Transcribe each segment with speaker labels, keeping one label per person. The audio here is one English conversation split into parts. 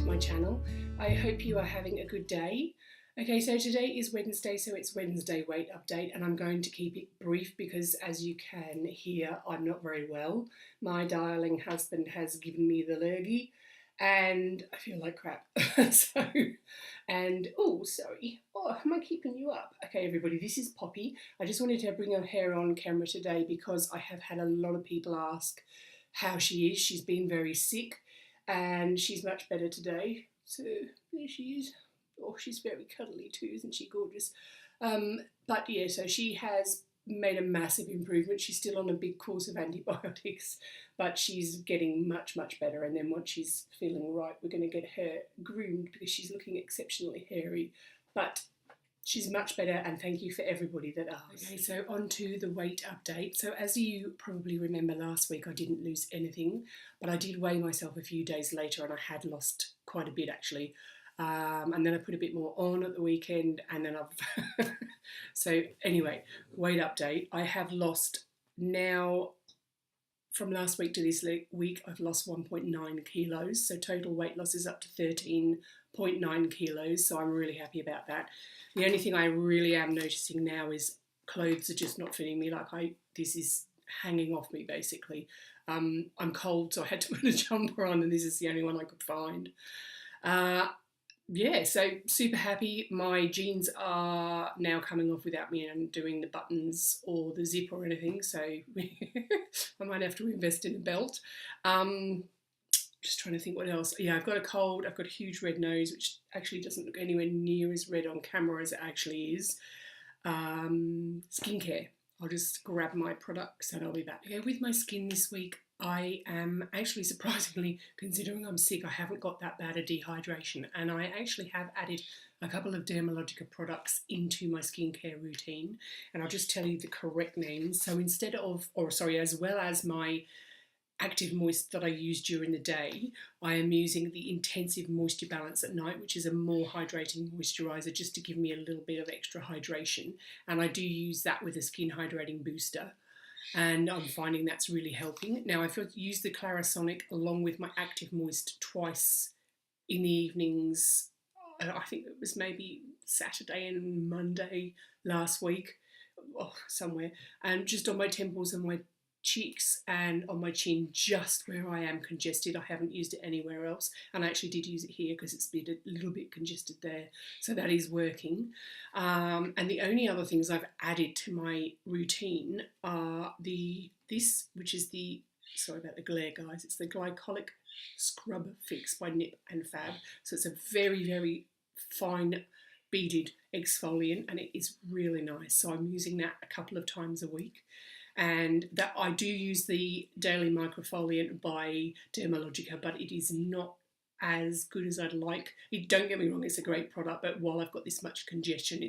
Speaker 1: to my channel. I hope you are having a good day. Okay, so today is Wednesday, so it's Wednesday weight update, and I'm going to keep it brief because, as you can hear, I'm not very well. My darling husband has given me the lurgy and I feel like crap. Oh, sorry. Oh, am I keeping you up? Okay, everybody, this is Poppy. I just wanted to bring her hair on camera today because I have had a lot of people ask how she is. She's been very sick and she's much better today. So there she is. Oh, she's very cuddly too, isn't she gorgeous? But yeah, so she has made a massive improvement. She's still on a big course of antibiotics, but she's getting much, much better. And then once she's feeling right, we're going to get her groomed because she's looking exceptionally hairy. But she's much better, and thank you for everybody that asked. Okay, so on to the weight update. So as you probably remember, last week I didn't lose anything, but I did weigh myself a few days later and I had lost quite a bit actually. And then I put a bit more on at the weekend, and then I've so anyway, weight update. I have lost now, from last week to this week, I've lost 1.9 kilos, so total weight loss is up to 13.9 kilos, so I'm really happy about that. The only thing I really am noticing now is clothes are just not fitting me. This is hanging off me basically. I'm cold, so I had to put a jumper on, and this is the only one I could find. Yeah, so super happy. My jeans are now coming off without me and doing the buttons or the zip or anything, so I might have to invest in a belt. Just trying to think what else. Yeah, I've got a cold, I've got a huge red nose, which actually doesn't look anywhere near as red on camera as it actually is. Skincare. I'll just grab my products and I'll be back. Okay, with my skin this week, I am actually, surprisingly, considering I'm sick, I haven't got that bad a dehydration, and I actually have added a couple of Dermalogica products into my skincare routine, and I'll just tell you the correct names. So instead of, as well as my Active Moist that I use during the day, I am using the Intensive Moisture Balance at night, which is a more hydrating moisturiser just to give me a little bit of extra hydration, and I do use that with a skin hydrating booster, and I'm finding that's really helping. Now, I've used the Clarisonic along with my Active Moist twice in the evenings. I think it was maybe Saturday and Monday last week, somewhere, and just on my temples and my cheeks and on my chin, just where I am congested. I haven't used it anywhere else, and I actually did use it here because it's been a little bit congested there, so that is working. And the only other things I've added to my routine are which is the, sorry about the glare guys, it's the Glycolic Scrub Fix by Nip+Fab. So it's a very, very fine beaded exfoliant, and it is really nice. So I'm using that a couple of times a week. And that I do use the Daily Microfoliant by Dermalogica, but it is not as good as I'd like. Don't get me wrong, it's a great product, but while I've got this much congestion,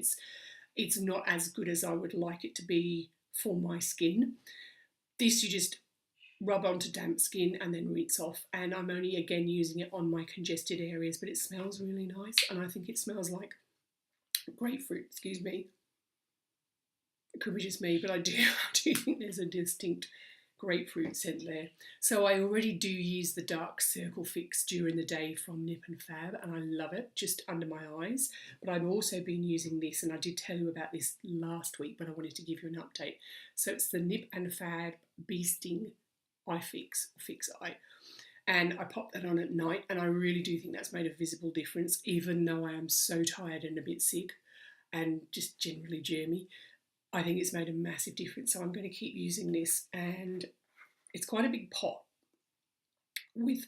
Speaker 1: it's not as good as I would like it to be for my skin. This you just rub onto damp skin and then rinse off, and I'm only again using it on my congested areas, but it smells really nice, and I think it smells like grapefruit, excuse me. It could be just me, but I do think there's a distinct grapefruit scent there. So I already do use the Dark Circle Fix during the day from Nip+Fab, and I love it, just under my eyes. But I've also been using this, and I did tell you about this last week, but I wanted to give you an update. So it's the Nip+Fab Bee Sting Eye Fix Eye. And I pop that on at night, and I really do think that's made a visible difference, even though I am so tired and a bit sick and just generally germy. I think it's made a massive difference, so I'm going to keep using this, and it's quite a big pot with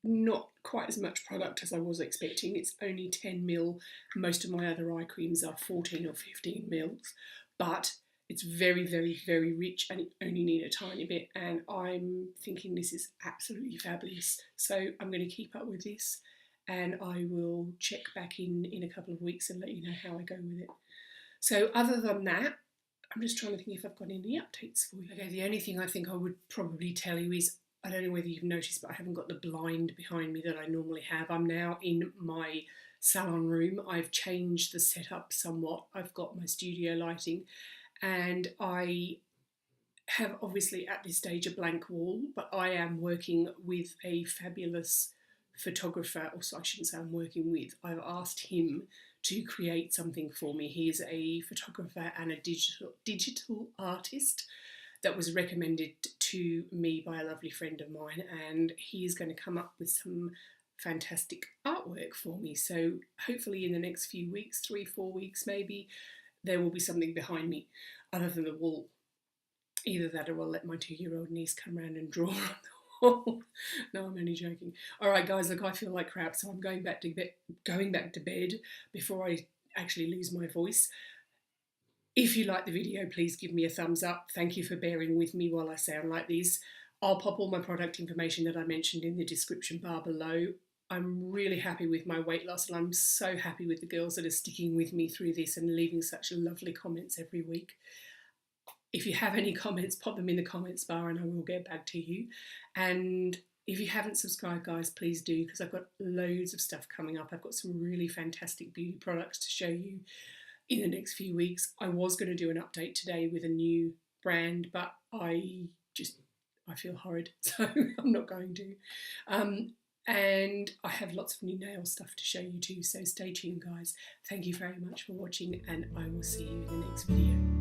Speaker 1: not quite as much product as I was expecting. It's only 10 ml. Most of my other eye creams are 14 or 15 mils, but it's very, very, very rich, and it only need a tiny bit, and I'm thinking this is absolutely fabulous. So I'm going to keep up with this, and I will check back in a couple of weeks and let you know how I go with it. So other than that, I'm just trying to think if I've got any updates for you. Okay, the only thing I think I would probably tell you is, I don't know whether you've noticed, but I haven't got the blind behind me that I normally have. I'm now in my salon room. I've changed the setup somewhat. I've got my studio lighting, and I have obviously at this stage a blank wall, but I am working with a fabulous photographer, or so I shouldn't say I'm working with, I've asked him to create something for me. He is a photographer and a digital artist that was recommended to me by a lovely friend of mine, and he is going to come up with some fantastic artwork for me. So hopefully in the next few weeks, 3-4 weeks maybe, there will be something behind me other than the wall. Either that, or I'll let my 2-year-old niece come around and draw on the wall. No, I'm only joking. All right, guys, look, I feel like crap, so I'm going back to bed before I actually lose my voice. If you like the video, please give me a thumbs up. Thank you for bearing with me while I sound like this. I'll pop all my product information that I mentioned in the description bar below. I'm really happy with my weight loss, and I'm so happy with the girls that are sticking with me through this and leaving such lovely comments every week. If you have any comments, pop them in the comments bar and I will get back to you. And if you haven't subscribed, guys, please do, because I've got loads of stuff coming up. I've got some really fantastic beauty products to show you in the next few weeks. I was going to do an update today with a new brand, but I feel horrid, so I'm not going to. And I have lots of new nail stuff to show you too, so stay tuned, guys. Thank you very much for watching, and I will see you in the next video.